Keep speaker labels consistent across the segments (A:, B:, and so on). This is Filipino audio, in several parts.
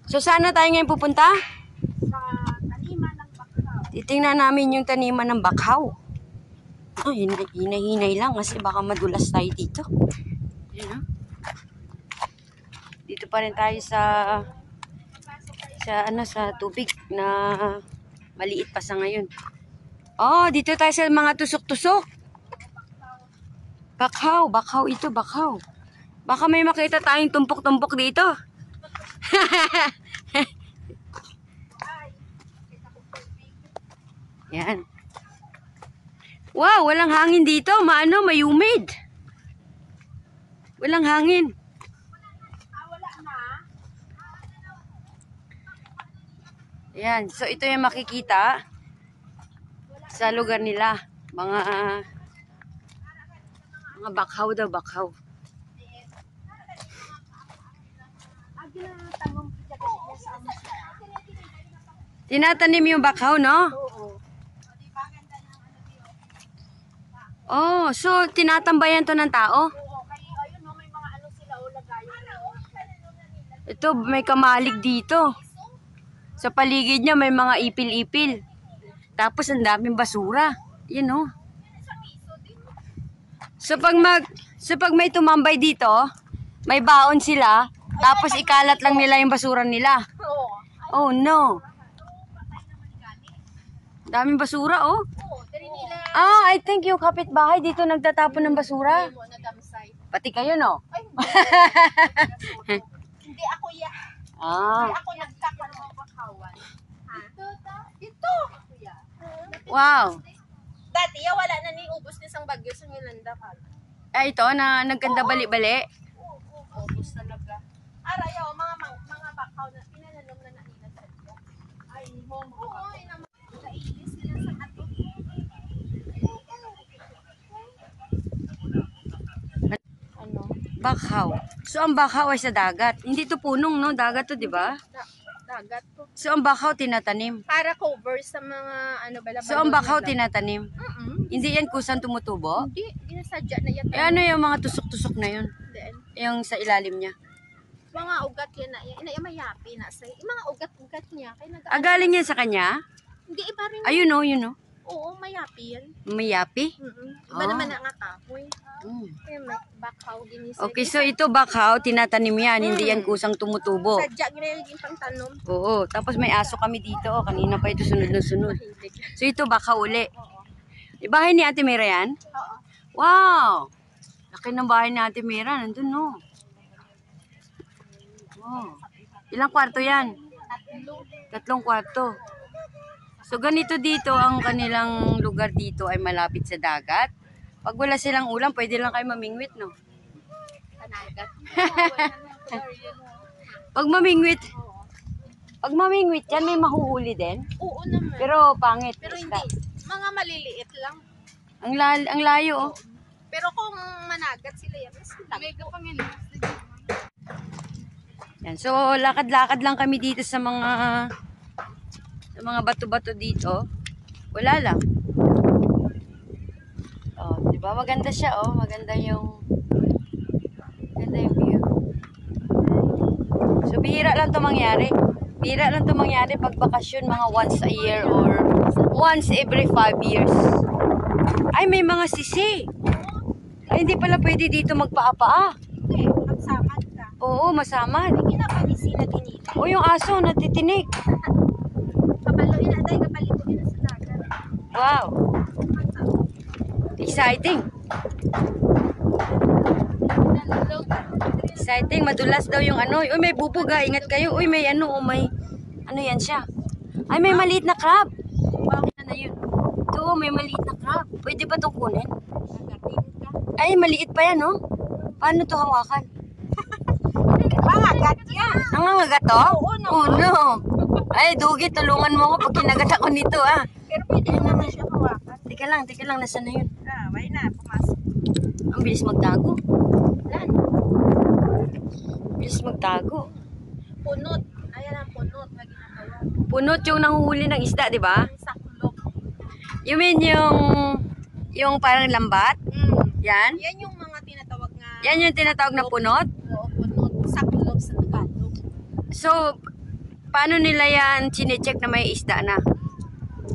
A: So, saan na tayo ngayon pupunta?
B: Sa taniman ng bakhaw.
A: Titingnan namin yung taniman ng bakhaw. Oh, hinay-hinay lang kasi baka madulas tayo dito. Ayan, oh. Dito pa rin tayo sa tubig na maliit pa sa ngayon. Oh, dito tayo sa mga tusok-tusok. Bakhaw ito, bakhaw. Baka may makita tayong tumpok-tumpok dito. Yan. Wow, walang hangin dito. May humid. Walang hangin.
B: Wala na.
A: Yan. So, ito yung makikita sa lugar nila. Mga bakhaw daw, bakhaw. Tinatanim yung bakhaw, no?
B: Oo.
A: Oh, so tinatambayan to ng tao?
B: Oo, kaya ayun may mga ano sila lagayan.
A: Ito, may kamalig dito. Sa paligid niya may mga ipil-ipil. Tapos ang daming basura. Yun, oh. So pag may tumambay dito, may baon sila, tapos ikalat lang nila yung basura nila.
B: Oo.
A: Oh no. Daming basura, oh.
B: Oo, dari nila.
A: Ah, I think yung kapitbahay dito nagtatapon ng basura.
B: Mo nagamsay.
A: Pati kayo, no?
B: Ay, hindi ako ya.
A: Ah.
B: Hindi ako nagkakal ng bakhawan. Ha? Ito. Kuya.
A: Wow.
B: Dati wala na ni ubos ni sang bagyo sa Yolanda ka.
A: Ay, ito na nagkanda bali-bali.
B: Oo, ubos talaga. Arayaw mga bakhaw na pinanalong na nila sa iyo. Ay, homo. Oo, naman. Nailis sila sa ato. Ano?
A: Bakhaw. So, ang bakhaw ay sa dagat. Hindi to punong, no? Dagat to, di ba?
B: Dagat to.
A: So, ang bakhaw tinatanim.
B: Para cover sa mga ano bala.
A: So, ang bakhaw tinatanim.
B: Mm-mm.
A: Hindi yan kusang tumutubo?
B: Hindi, ginasadya na yan.
A: Eh, ano yung mga tusok-tusok na yun?
B: Then,
A: Yung sa ilalim niya.
B: mga ugat yan na yan. Ina mayapi na sa mga ugat-ugat niya. Kaya nag
A: Galing yan sa kanya?
B: Hindi iba rin.
A: Ayun, no, yun, no?
B: Oo, mayapi yan.
A: Mayapi?
B: Iba
A: Ah.
B: naman na nga kahoy.
A: Mm.
B: Kaya may bakhaw ginisa.
A: Okay, so ito bakhaw, tinatanim yan. Hindi yan kusang tumutubo.
B: Sadya ginayagin pang tanom.
A: Oo, tapos may aso kami dito. Oh. Kanina pa ito sunod na sunod. So ito bakhaw uli. Bahay ni Ate Mira yan?
B: Oo.
A: Wow! Laki ng bahay ni Ate Mira. Nandun, no? Wow. Ilang kwarto yan? 3 kwarto. So ganito dito, ang kanilang lugar dito ay malapit sa dagat. Pag wala silang ulam, pwede lang kayo mamingwit, no?
B: Kanagat.
A: Pag mamingwit yan, may mahuhuli din.
B: Oo naman.
A: Pero pangit.
B: Pero
A: isda.
B: hindi. Mga maliliit lang.
A: Ang layo, oh.
B: Pero kung managat sila yan, mas talaga pang
A: Yan. So, lakad-lakad lang kami dito sa mga bato-bato dito. Wala lang. Oh, 'di ba? Maganda siya, oh. Maganda yung view. So, bihira lang 'to mangyari. Bihira lang 'to mangyari pag bakasyon, mga once a year or once every 5 years. Ay, may mga sisi. Ay, hindi pala pwede dito magpaa-paa.
B: Okay, magsamad ka.
A: Oo, masamad.
B: Hindi kinapani sila dinila.
A: O, yung aso, natitinik.
B: Kapalo inaday, kapalito ina sa dagat.
A: Wow. Exciting. Exciting. Madulas daw yung ano. Uy, may bubog ha. Ingat kayo. Uy, may ano. May ano yan siya. Ay, may maliit na crab. Wow, na yun. Ito, may maliit na crab. Pwede ba itong kunin? Ay, maliit pa yan, no? Paano ito hawakan?
B: Pangagat yan.
A: Nangangagat to?
B: Oo, no.
A: Oh, no. Ay, Dugi, tulungan mo ako pag kinagat ako nito, ah.
B: Pero pwede naman siya hawakan.
A: Teka lang. Nasaan na yun?
B: May na, pumasok.
A: Ang bilis magtago.
B: Lan.
A: Bilis magtago.
B: Punot. Ayan ang punot na ginagawa.
A: Punot yung nanguhuli ng isda, di ba?
B: Ang saklop.
A: You mean yung parang lambat? Yan?
B: Yan yung mga tinatawag nga.
A: Yan yung tinatawag na punot?
B: Oo, punot. Saklop sa Tagalog.
A: So, paano nila yan chinecheck na may isda na?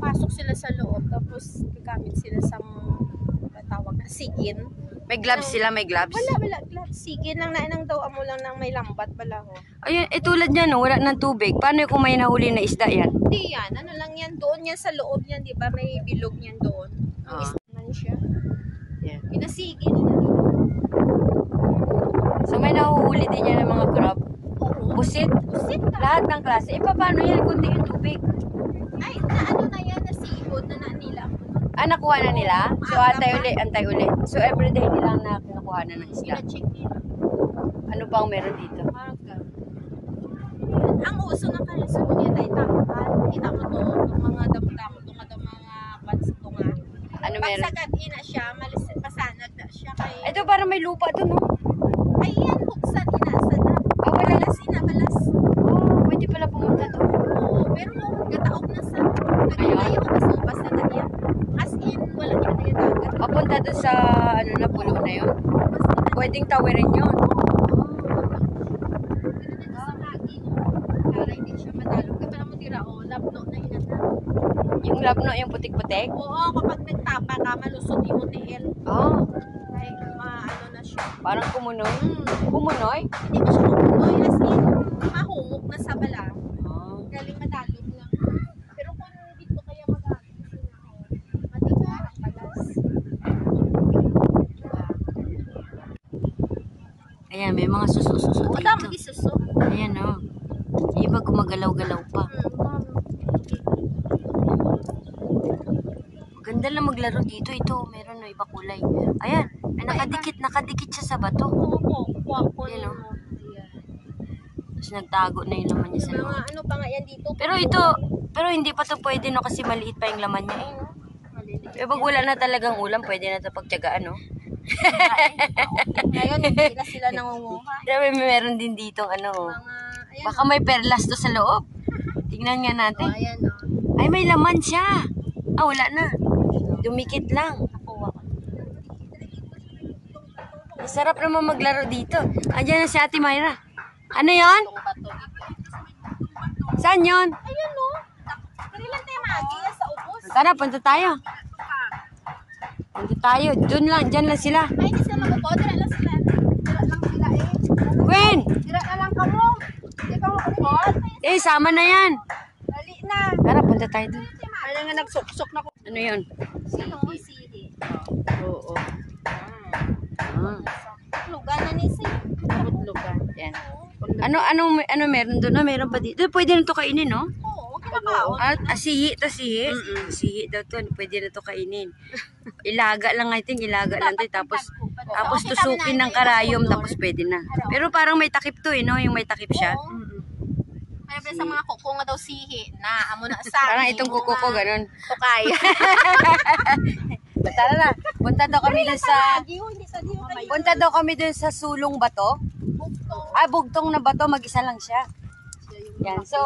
B: Pasok sila sa loob, tapos gagamit sila sa tawag na sigin.
A: May gloves sila, may gloves?
B: Wala, gloves. Sigin lang na inang daw amo lang ng may lambat pala ho.
A: Ayun, tulad niya no, wala ng tubig. Paano kung may nahuli na isda yan?
B: Hindi yan, ano lang yan, doon yan sa loob yan, di ba? May bilog yan doon. Ang isda man siya.
A: Yeah.
B: Pinasigin na nila.
A: So, may nahuhuli din yan ng mga crab.
B: Oo.
A: Pusit?
B: Pusit ka.
A: Lahat ng klase. Eh, paano yan kung di yung tubig?
B: Ay, na ano na yan, nasihod na nila.
A: Ah, nakuha na nila? So, antay uli. So, everyday nilang nakuha na ng isda.
B: Pina-check nila.
A: Ano bang meron dito?
B: Parang ang uso ng kalisunan niya ay takutan. Kita mo to, yung mga damo-damo, mga bansa to nga.
A: Ano
B: Pag
A: meron?
B: sagad ina siya, pasanag na siya kay...
A: Ito parang may lupa doon, no?
B: Ay, yan, huksan, inasad na.
A: Ah, wala na.
B: Balas.
A: Oh, pwede pala pumunta doon.
B: Oo, pero gataog na sa... Nag-inayo ko sa upas na yan. As in, wala yan na yung dagat.
A: Papunta doon sa, ano na, pulo na yun. Pwedeng tawirin yun.
B: Para hindi siya madalo. Kapag mo tira, labno na inata.
A: Yung labno, yung putik-putik.
B: Oo, kapag nagtapa ka, malusot yung hotel.
A: Oh,
B: Ay, ano na siya.
A: parang kumunoy. Kumunoy?
B: Hindi ko siya kumunoy. As in, mahumok na sa bala.
A: Oh.
B: Galing madalog lang. Pero kung dito kaya magamit, matigar ang balas.
A: Ayan, may mga suso-suso
B: O, dami
A: dito.
B: isuso.
A: Ayan, oh. Yung iba gumagalaw-galaw pa. Ganda lang maglaro dito. Ito, meron na iba kulay. Ayan, ay nakadikit siya sa bato.
B: Oo, kuwako
A: Yan,
B: yun.
A: oh. Tapos nagtago na yung laman niya sa
B: Mga
A: loob.
B: ano pa nga yan dito.
A: Pero hindi pa to pwede no kasi maliit pa yung laman niya. Eh, pag wala na talagang ulam, pwede na to pagtiyagaan, no?
B: Ngayon, hindi na sila nangunguha.
A: Pero meron din dito, ano,
B: Mga, ayan.
A: baka may perlas to sa loob. Tingnan nga
B: O,
A: natin.
B: ayan o.
A: Ay, may laman siya. Ah, wala na. Dumikit lang.
B: Nakuha ko.
A: Sarap naman maglaro dito. Andiyan na si Ate Mayra. Ano yon?
B: Itong bato.
A: Saan yon?
B: Ayun o. Kanilan tayo maagiya sa ubos.
A: Tara, punta tayo. Punta tayo. Dyan lang sila.
B: Ay, hindi sila magupo. Dira lang sila. Dira lang sila eh.
A: Gwen!
B: Dira na lang kamo. Hindi ka magupo.
A: Eh, sama na yan.
B: Dali na.
A: Tara, punta tayo dun.
B: Ay, nga nagsuksok na ko.
A: Ano yun?
B: Sino? Sihi.
A: Oo. Ah,
B: Lugan na ni siya.
A: lugan. Yan. Ano meron doon? Meron pa dito. Pwede na to kainin, no?
B: Oo, kinakaon.
A: Sihi. Sihi daw to. Pwede na to kainin. Ilaga lang, I think. Ilaga lang to. Tapos tusukin ng karayom. Tapos pwede na. Pero parang may takip to, no? Yung may takip siya.
B: Kaya sa mga kuko nga daw sihi na amo na sa.
A: Parang itong kuko ko, ganun.
B: Tukay.
A: Tara na. Punta daw kami dun sa...
B: Hindi sa diyo kayo.
A: Punta daw kami dun sa sulong bato. Bugtong na bato. Mag-isa lang siya. Yan. So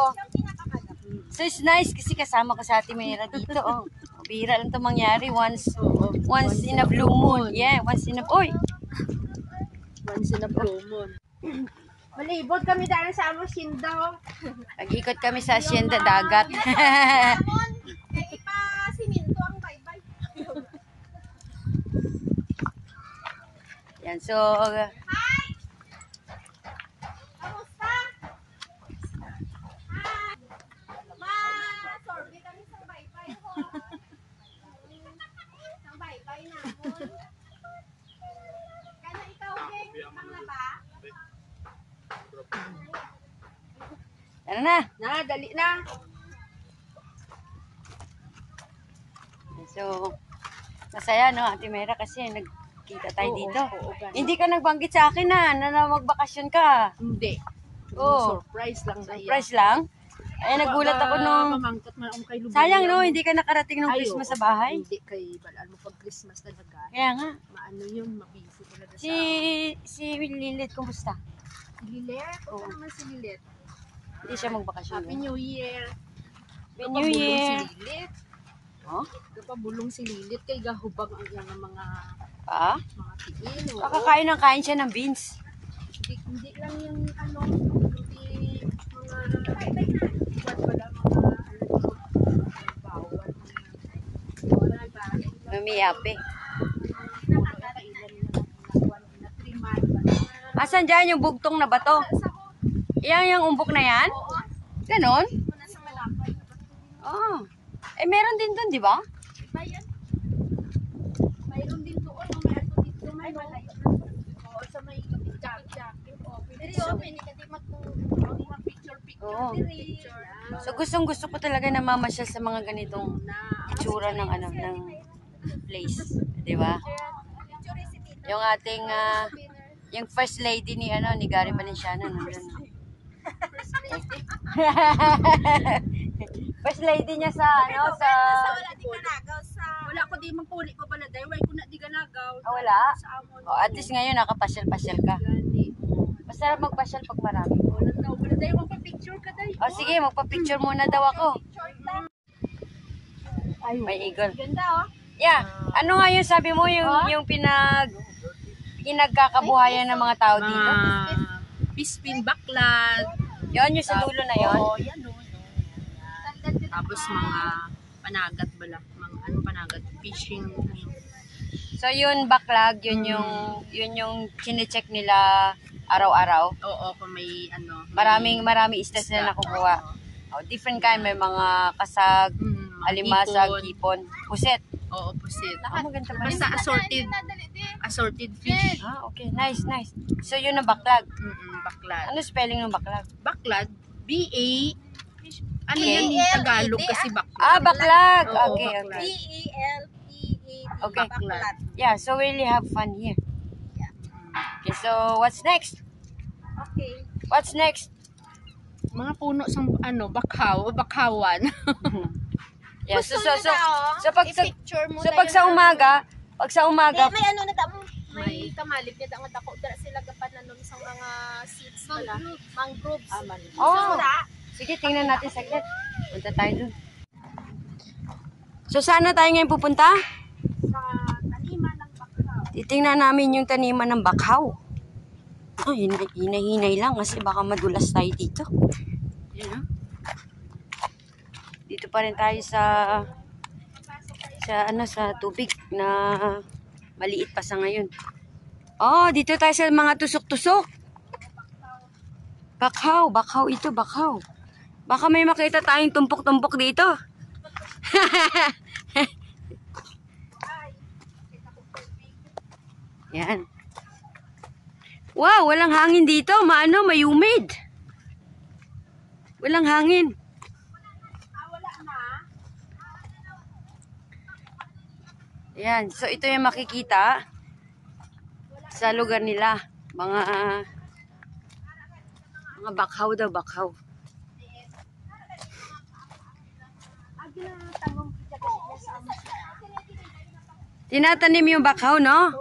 A: it's nice kasi kasama ko sa Ate Mayra dito. Oh. Bihira lang ito mangyari. Once in a blue moon. Yeah, once in a... Uy!
B: Once in a blue moon. Malibot kami dahil sa amo Sindaw.
A: Nag-ikot kami sa Hacienda Dagat.
B: Amon, kay ipa-siminto ang baybay.
A: Yan. So,
B: Kamusta? Ma-sorbe kami sa baybay ho. Sa baybay namon. Kana ikaw, Geng, bang na ba?
A: tara na.
B: Dali na.
A: So, masaya no, Ate Mayra kasi nagkita tayo dito.
B: ganun.
A: Hindi ka nagbanggit sa akin na magbakasyon ka.
B: Hindi.
A: Oo.
B: Surprise lang sa iya.
A: Surprise lang. Ay, nagulat ako nung...
B: Mamangkat man akong kay Lubuyan.
A: Sayang no, hindi ka nakarating nung
B: Ay,
A: Christmas
B: oo.
A: sa bahay.
B: Hindi kay balaan mo pag Christmas talaga.
A: Kaya nga.
B: Maano yun, mabisi talaga
A: Si Lilith, kumusta?
B: Si Lilet. Oo naman si Lilet.
A: Hindi siya magbakasyon.
B: Happy New Year.
A: Happy New Year.
B: Si Lilet.
A: Oh?
B: Kapabulong si Lilet kay gahubag ang iyang mga
A: Pa?
B: tiin. Oo.
A: Kakakain ng kain siya ng beans.
B: Hindi lang yung ano, hindi mga
A: ni Yape.
B: Nakakailan na 3 months.
A: Asan dyan yung bugtong na bato? Yan yung umbok na yan? Ganon?
B: Muna sa Malakay.
A: Oh. Eh, meron din dun, di ba?
B: Iba yan. Mayroon din doon. May ato dito. May malayo. Oo, sa may jacket. Pero yun, may nikatimat ng picture.
A: Oo.
B: Picture.
A: So, gustong-gusto ko talaga na mamasyal sa mga ganitong itsura ng ano, ng place. Di ba? Yung ating, yung first lady ni, ano, ni Gary Valenciano, nandun. First lady niya sa, ano, sa...
B: Wala di kanagaw sa... Wala ko di mangpuli ko pala. Dahil wala ko na di kanagaw.
A: Ah, wala?
B: Sa amon.
A: Oh, at least ngayon, nakapasyal-pasyal ka. Masarap magpasyal pag marami.
B: Wala na. Wala dahil magpa-picture ka dahil.
A: Oh, sige, magpa-picture muna daw ako. May eagle.
B: Ganda oh.
A: Yeah, ano nga yung sabi mo, yung pinagkakabuhayan ng mga tao dito?
B: Pispin baklad.
A: Yon yung sa dulo na yon.
B: Oo, yan o. Tapos mga panagat bala. Mga ano panagat? Fishing.
A: So yun baklag, yun yung chine-check nila araw-araw.
B: Oo, kung may ano.
A: Maraming isda sila nakukuha. Oh, different kind, may mga kasag, alimasag, kipon, puset.
B: Oo, pusit.
A: Maganda pa rin.
B: Basta assorted fish.
A: Ah, okay. Nice. So yun ang baklag.
B: Baklad.
A: Ano spelling ng baklag?
B: Baklad, B-A, ano yan yung Tagalog kasi baklad.
A: Ah, baklag.
B: Oo,
A: Okay.
B: baklag.
A: B-E-L-P-A-D. Okay.
B: Baklad.
A: Yeah, so we really have fun here. Okay, so what's next?
B: Okay.
A: What's next?
B: Mga puno sa ano, bakhawan.
A: Yeah, so pag
B: sa
A: umaga,
C: May ano na tamo.
B: may kamalib niya nga dako dara sila gapanan sa mga seeds pala. Mangroves.
A: oh, sige, tingnan natin saglit. Punta tayo dun. So, saan na tayo ngayon pupunta?
B: Sa taniman ng bakhaw.
A: Titingnan namin yung taniman ng bakhaw. Oh, hinay-hinay lang kasi baka madulas tayo dito. Yan, dito pa rin tayo sa tubig na maliit pa sa ngayon. Oh, dito tayo sa mga tusok-tusok. Bakhaw ito, bakhaw. Baka may makita tayong tumpok-tumpok dito. Yan. Wow, walang hangin dito. May humid. Walang hangin. Yan. So, ito yung makikita sa lugar nila. Mga bakhaw daw, bakhaw. Tinatanim yung bakhaw, no?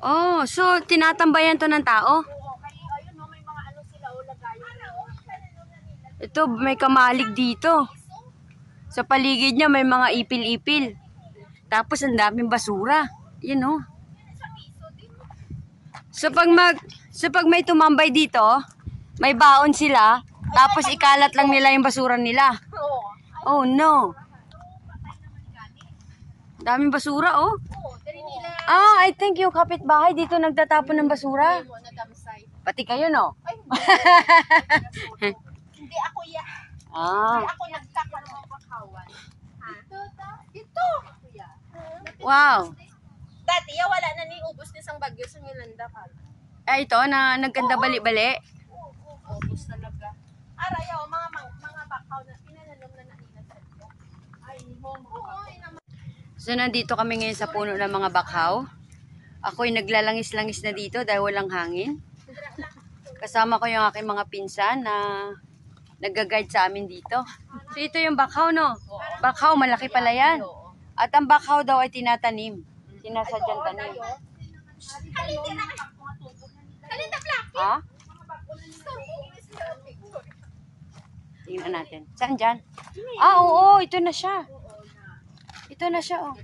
A: Oh, so tinatambayan to ng tao? Ito, may kamalig dito. Sa paligid niya may mga ipil-ipil. Tapos ang daming basura. Yun oh. So pag may tumambay dito, may baon sila, tapos ikalat lang nila yung basura nila. Oh no. Daming basura oh. Ah, I think yung kapitbahay dito nagtatapon ng basura. Pati kayo no?
B: Hindi ako ya.
A: Ah.
B: Ako nagtakal ng bakhawan. Ito.
A: Wow.
B: Dati wala na ni ubos ni sang bagyo sa Milanda ka.
A: Ay ito na nagkanda bali-bali.
B: Ubos talaga. Arayaw mga bakhaw na pinananom na nila sa iyo. Ay home.
A: So nandito kami ngayon sa puno ng mga bakhaw. Ako'y naglalangis-langis na dito dahil walang hangin. Kasama ko yung aking mga pinsan na nag-guide sa amin dito. So ito yung bakhaw, no? Bakhaw, malaki pala yan. At ang bakhaw daw ay tinatanim. Sinasadyang tanim. Ha? Tingnan natin. Saan dyan? Ah, oo, ito na siya. Ito na siya, oh.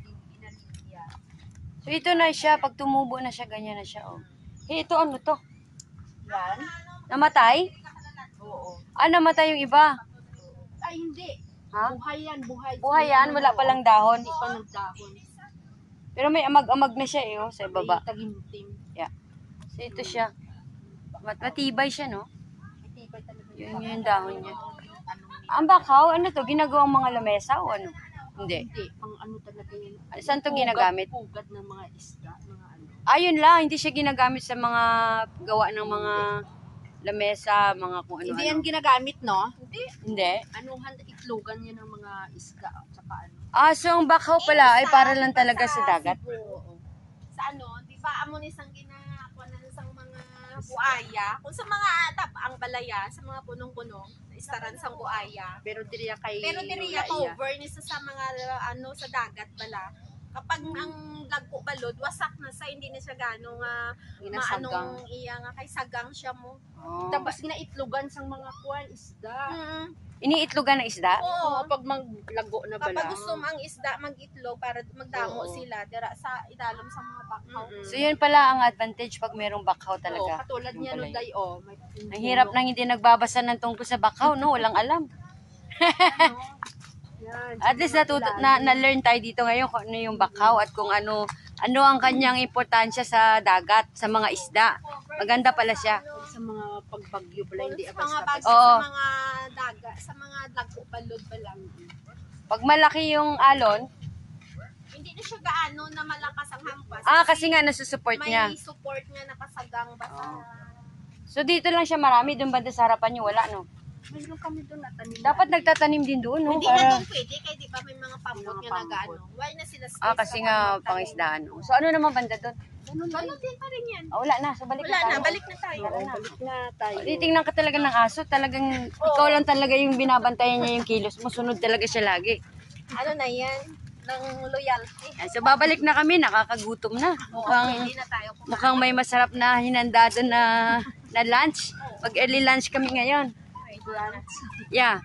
A: So ito na siya. Pag tumubo na siya, ganyan na siya, oh. Eh, ito ano to?
B: Yan.
A: Namatay?
B: Oo.
A: Ah, namatay yung iba.
B: Ay hindi.
A: Ha?
B: Buhay yan, buhay.
A: Buhay yan, wala palang dahon.
B: Hindi pa nagdahon.
A: Pero may amag-amag na siya eh, oh, sa baba.
B: May tagimtim.
A: Yeah. So ito siya. Matibay siya, no?
B: Matibay talaga.
A: Yun yung dahon niya. Ang bakaw, ano to? Ginagawang mga lamesa o ano? Hindi.
B: Hindi, pang ano talaga yun.
A: Saan to ginagamit?
B: Pugad ng mga isda, mga ano.
A: Ayun lang, hindi siya ginagamit sa mga gawa ng mga lamesa, mga kung ano.
B: Hindi yan ginagamit, no? Hindi.
A: Hindi.
B: Anuhan, itlogan yan ng mga isda, tsaka ano.
A: Ah, so ang bakaw pala ay para lang talaga sa dagat.
B: Oo. Sa ano, di ba amo ni sang ginakuha na sang mga buaya, kung sa mga ang balaya, sa mga punong-punong, istaran sang buaya.
C: Pero diriya kay
B: Pero diriya cover ni sa mga ano sa dagat bala. Kapag ang lagpo balod, wasak na sa hindi na siya gano nga
C: Ginasagang.
B: maanong iya nga kay sagang siya mo.
A: Oh.
B: Tapos ginaitlogan sang mga kuan isda.
A: Iniitlogan ng isda?
B: Oo.
C: Pag maglago na
B: Kapag
C: bala.
B: gusto mo ang isda mag-itlog para magdamo
C: Oo.
B: sila dira sa idalom sa mga bakaw.
A: So yun pala ang advantage pag merong bakaw
B: Oo,
A: talaga.
B: katulad
A: Yun
B: niya
A: pala
B: no
A: yun.
B: day may
A: Ang hirap nang hindi nagbabasa ng tungkol sa bakaw, no? Walang alam.
B: Yan.
A: At least na-learn tayo dito ngayon kung ano yung bakaw at kung ano ang kanyang importansya sa dagat, sa mga isda. Maganda pala siya.
C: Sa mga pagbagyo pala, hindi
B: Sa mga
C: basta
B: bagay
A: Oo.
B: sa mga daga, sa mga lagpo balod pa lang.
A: Pag malaki yung alon,
B: Hindi na siya gaano na malakas ang hampas.
A: kasi nga nasusupport
B: may
A: niya.
B: support nga nakasagang basa.
A: So dito lang siya marami, doon banda sa harapan niyo wala, no?
B: Mayroon kami doon na tanim.
A: Dapat nagtatanim din doon, no?
B: Hindi na
A: Para,
B: doon pwede, kaya di ba may mga pambot nga nagaano. Why na sila space?
A: kasi nga pangisdaan. No? So ano naman banda doon?
B: Ganun din pa rin yan.
A: Wala na, so balik
B: Wala
A: na tayo.
B: na, balik na tayo.
A: Tara na.
C: balik na tayo.
A: Titingnan ka talaga ng aso, talagang ikaw lang talaga yung binabantayan niya yung kilos mo, sunod talaga siya lagi.
B: Ano na yan? Ng loyalty.
A: So babalik na kami, nakakagutom na.
B: Oo,
A: Mukhang,
B: pwede na tayo kumain.
A: mukhang may masarap na hinanda doon na lunch. Mag early lunch kami ngayon. Yeah.